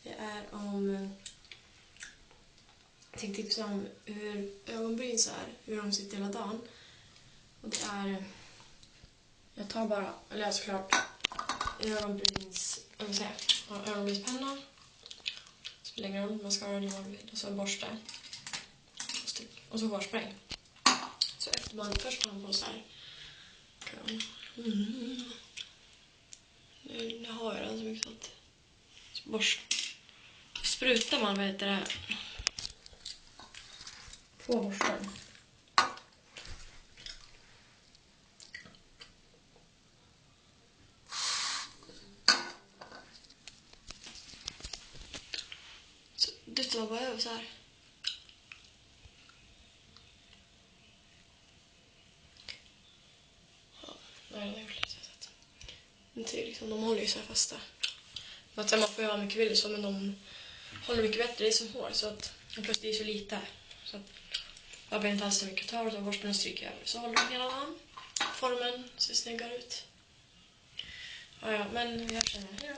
Det är om... Jag tänkte tipsa om hur ögonbryn så här, hur de sitter hela dagen. Och det är... Jag tar bara, eller jag såklart, ögonbrynspenna. Spelar ingen roll, mascara eller vanligt. Och så en borste. Och så hårspray. Så efter man först har man på så här. Nu har jag den så mycket sånt. Så borst. Sprutar man, vad heter det? På borsten. Så det tar bara över så här. Ja, nej, det är ju lite sätt. Inte liksom, de håller ju så här fasta. Att man får göra mycket vill så, men de håller mycket bättre i som hår, så att plus det är så lite. Så att jag behöver inte alls så mycket ta, och borsten stryker över. Så håller de hela dagen. Formen ser snyggare ut. Ja, men jag känner, hej då.